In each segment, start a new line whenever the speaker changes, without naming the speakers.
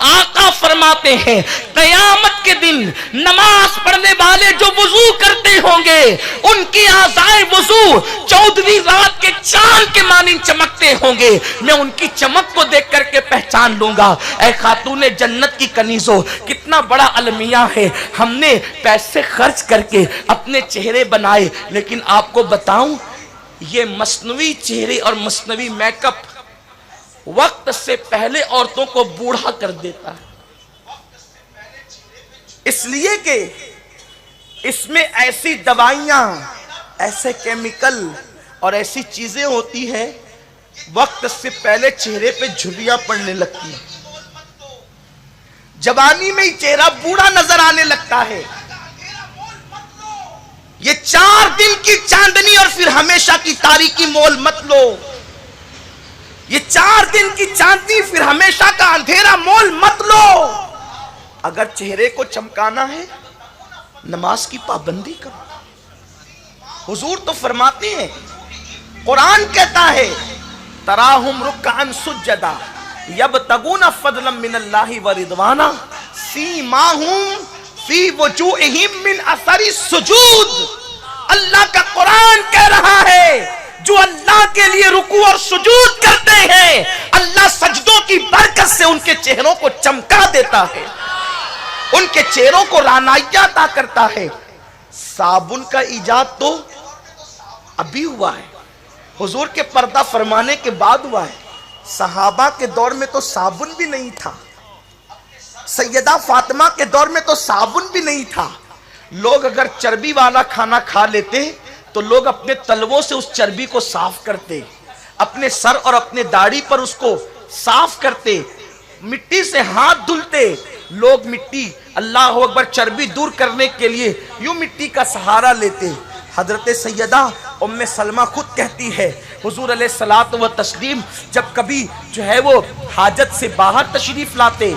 آقا فرماتے ہیں قیامت کے دن نماز پڑھنے والے جو وضو کرتے ہوں گے ان کی اعضائے وضو 14ویں رات کے چاند کے مانند چمکتے ہوں گے، میں ان کی چمک کو دیکھ کر کے پہچان لوں گا۔ اے خاتون جنت کی کنیزوں، کتنا بڑا المیہ ہے، ہم نے پیسے خرچ کر کے اپنے چہرے بنائے، لیکن آپ کو بتاؤں یہ مصنوعی چہرے اور مصنوعی میک اپ وقت سے پہلے عورتوں کو بوڑھا کر دیتا ہے، اس لیے کہ اس میں ایسی دوائیاں، ایسے کیمیکل اور ایسی چیزیں ہوتی ہیں وقت سے پہلے چہرے پہ جھلیاں پڑنے لگتی ہیں، جوانی میں ہی چہرہ بوڑھا نظر آنے لگتا ہے۔ یہ 4 دن کی چاندنی اور پھر ہمیشہ کی تاریکی مول مت لو، یہ 4 دن کی چاندنی پھر ہمیشہ کا اندھیرا مول مت لو۔ اگر چہرے کو چمکانا ہے نماز کی پابندی کرو۔ حضور تو فرماتے ہیں، قرآن کہتا ہے تراہم رکعن سجدا یبتغون فضلا من اللہ ورضوانا سیماہم فی وجوہہم من اثر السجود۔ اللہ کا قرآن کہہ رہا ہے جو اللہ کے لیے رکوع اور سجود کرتے ہیں اللہ سجدوں کی برکت سے ان کے چہروں کو چمکا دیتا ہے، ان کے چہروں کو رعنائی عطا کرتا ہے۔ صابن کا ایجاد تو ابھی ہوا ہے، حضور کے پردہ فرمانے کے بعد ہوا ہے، صحابہ کے دور میں تو صابن بھی نہیں تھا، سیدہ فاطمہ کے دور میں تو صابن بھی نہیں تھا۔ لوگ اگر چربی والا کھانا کھا لیتے تو لوگ اپنے تلووں سے اس چربی کو صاف کرتے، اپنے سر اور اپنے داڑھی پر اس کو صاف کرتے، مٹی سے ہاتھ دھلتے۔ لوگ مٹی، اللہ اکبر، چربی دور کرنے کے لیے یوں مٹی کا سہارا لیتے۔ حضرت سیدہ ام سلمہ خود کہتی ہے حضور علیہ الصلوۃ والتسلیم جب کبھی جو ہے وہ حاجت سے باہر تشریف لاتے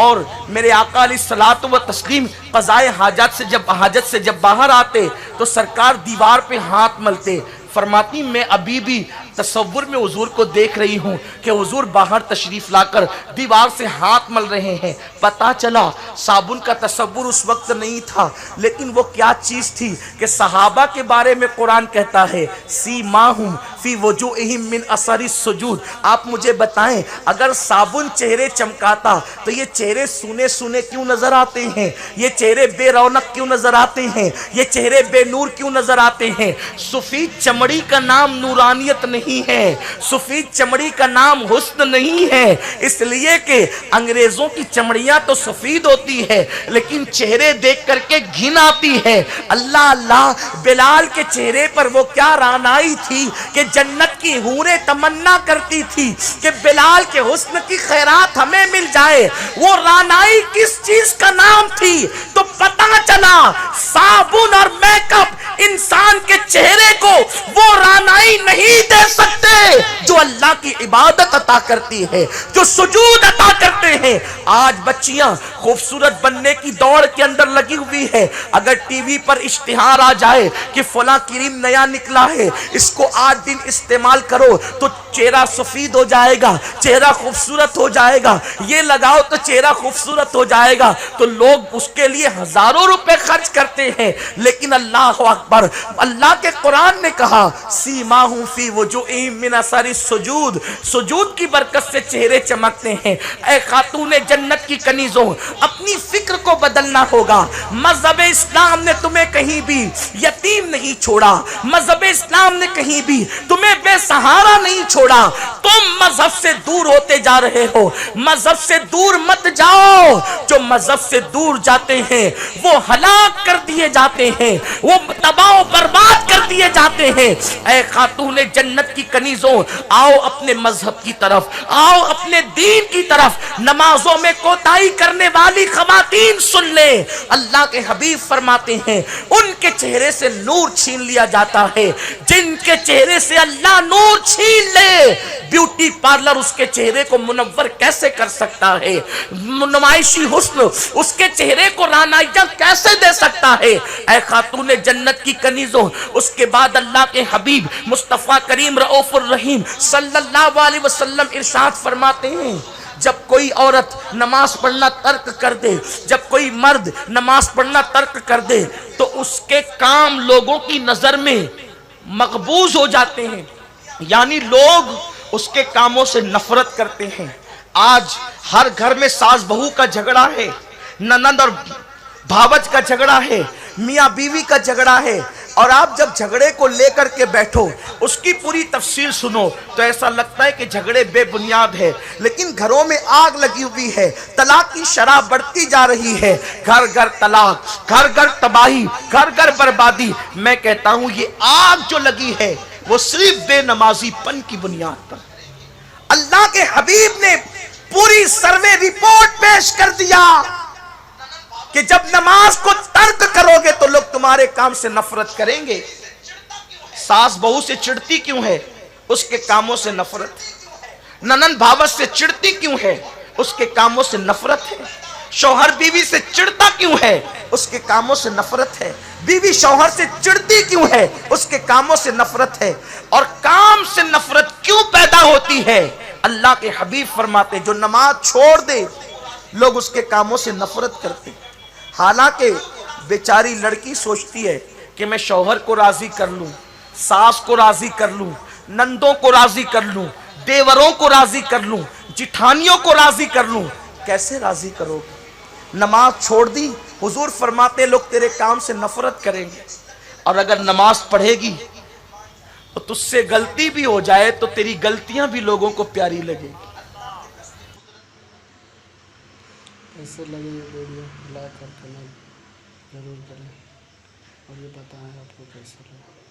اور میرے آقا علیہ الصلوۃ والتسلیم قضائے حاجت سے جب باہر آتے تو سرکار دیوار پہ ہاتھ ملتے۔ فرماتی میں ابھی بھی تصور میں حضور کو دیکھ رہی ہوں کہ حضور باہر تشریف لا کر دیوار سے ہاتھ مل رہے ہیں۔ پتا چلا صابن کا تصور اس وقت نہیں تھا، لیکن وہ کیا چیز تھی کہ صحابہ کے بارے میں قرآن کہتا ہے سیماہم فی وجوہہم من اثر السجود۔ آپ مجھے بتائیں اگر صابن چہرے چمکاتا تو یہ چہرے سونے سونے کیوں نظر آتے ہیں؟ یہ چہرے بے رونق کیوں نظر آتے ہیں؟ یہ چہرے بے نور کیوں نظر آتے ہیں؟ سفید چمڑی کا نام نورانیت نہیں ہے، سفید چمڑی کا نام حسن نہیں ہے، اس لیے کہ انگریزوں کی چمڑیاں تو سفید ہوتی ہے لیکن چہرے دیکھ کر کے گھن آتی ہے۔ اللہ اللہ، بلال کے چہرے پر وہ کیا رعنائی تھی کہ جنت کی حوریں تمنا کرتی تھی کہ بلال کے حسن کی خیرات ہمیں مل جائے۔ وہ رعنائی کس چیز کا نام تھی؟ تو پتہ چلا صابن اور میک اپ انسان کے چہرے کو وہ رعنائی نہیں دے سکتے جو اللہ کی عبادت عطا کرتی ہے، جو سجود عطا کرتے ہیں۔ آج بچیاں خوبصورت بننے کی دوڑ کے اندر لگی ہوئی ہے، اگر ٹی وی پر اشتہار آ جائے کہ فلاں کریم نیا نکلا ہے، اس کو 8 دن استعمال کرو تو چہرہ سفید ہو جائے گا، چہرہ خوبصورت ہو جائے گا، یہ لگاؤ تو چہرہ خوبصورت ہو جائے گا، تو لوگ اس کے لیے ہزاروں روپے خرچ کرتے ہیں۔ لیکن اللہ اکبر، اللہ کے قرآن نے کہا سیماہم فی وجوہہم من اثر السجود، سجود کی برکت سے چہرے چمکتے ہیں۔ اے خاتون جنت کی کنیزوں، اپنی فکر کو بدلنا ہوگا۔ مذہب اسلام نے تمہیں کہیں بھی یتیم نہیں چھوڑا، مذہب اسلام نے کہیں بھی تمہیں بے سہارا نہیں چھوڑا۔ تم مذہب سے دور ہوتے جا رہے ہو، مذہب سے دور مت جاؤ۔ جو مذہب سے دور جاتے ہیں وہ ہلاک کر دیے جاتے ہیں، وہ تباہ و برباد کر دیے جاتے ہیں۔ اے خاتون جنت کی کنیزوں، آؤ اپنے مذہب کی طرف، آؤ اپنے دین کی طرف۔ نمازوں میں کوتاہی کرنے والی خواتین سن لیں، اللہ کے حبیب فرماتے ہیں ان کے چہرے سے نور چھین لیا جاتا ہے۔ جن کے چہرے سے اللہ نور چھین لے، بیوٹی پارلر اس کے چہرے کو منور کیسے کر سکتا ہے؟ نمائشی حسن اس کے چہرے کو رعنائیاں کیسے دے سکتا ہے؟ اے خاتون جنت کی کنیزوں، اس کے بعد اللہ کے حبیب مصطفیٰ کریم رؤوف الرحیم صلی اللہ علیہ وسلم ارشاد فرماتے ہیں جب کوئی کوئی عورت نماز پڑھنا ترک کر دے، جب کوئی مرد نماز پڑھنا ترک کر دے تو اس کے کام لوگوں کی نظر میں مقبوض ہو جاتے ہیں، یعنی لوگ اس کے کاموں سے نفرت کرتے ہیں۔ آج ہر گھر میں ساس بہو کا جھگڑا ہے، نند اور بھاوج کا جھگڑا ہے، میاں بیوی کا جھگڑا ہے، اور آپ جب جھگڑے کو لے کر کے بیٹھو، اس کی پوری تفصیل سنو تو ایسا لگتا ہے کہ جھگڑے بے بنیاد ہے، لیکن گھروں میں آگ لگی ہوئی ہے، طلاق کی شرح بڑھتی جا رہی ہے، گھر گھر طلاق، گھر گھر تباہی، گھر گھر بربادی۔ میں کہتا ہوں یہ آگ جو لگی ہے وہ صرف بے نمازی پن کی بنیاد پر۔ اللہ کے حبیب نے پوری سروے رپورٹ پیش کر دیا کہ جب نماز کو ترک کرو گے تو لوگ تمہارے کام سے نفرت کریں گے۔ ساس بہو سے چڑھتی کیوں ہے؟ اس کے کاموں سے نفرت۔ ننند بھاوج سے چڑھتی کیوں ہے؟ اس کے کاموں سے نفرت ہے۔ شوہر بیوی سے چڑھتا کیوں ہے؟ اس کے کاموں سے نفرت ہے۔ بیوی شوہر سے چڑھتی کیوں ہے؟ اس کے کاموں سے نفرت ہے۔ اور کام سے نفرت کیوں پیدا ہوتی ہے؟ اللہ کے حبیب فرماتے جو نماز چھوڑ دے لوگ اس کے کاموں سے نفرت کرتے۔ حالانکہ بیچاری لڑکی سوچتی ہے کہ میں شوہر کو راضی کر لوں، ساس کو راضی کر لوں، نندوں کو راضی کر لوں، دیوروں کو راضی کر لوں، جٹھانیوں کو راضی کر لوں۔ کیسے راضی کرو گے؟ نماز چھوڑ دی، حضور فرماتے لوگ تیرے کام سے نفرت کریں گے، اور اگر نماز پڑھے گی تو تجھ سے غلطی بھی ہو جائے تو تیری غلطیاں بھی لوگوں کو پیاری لگے گی۔
ایسے لگے یہ ویڈیو لائک اور کمنٹ ضرور کریں، اور یہ بتائیں آپ کو کیسا لگا۔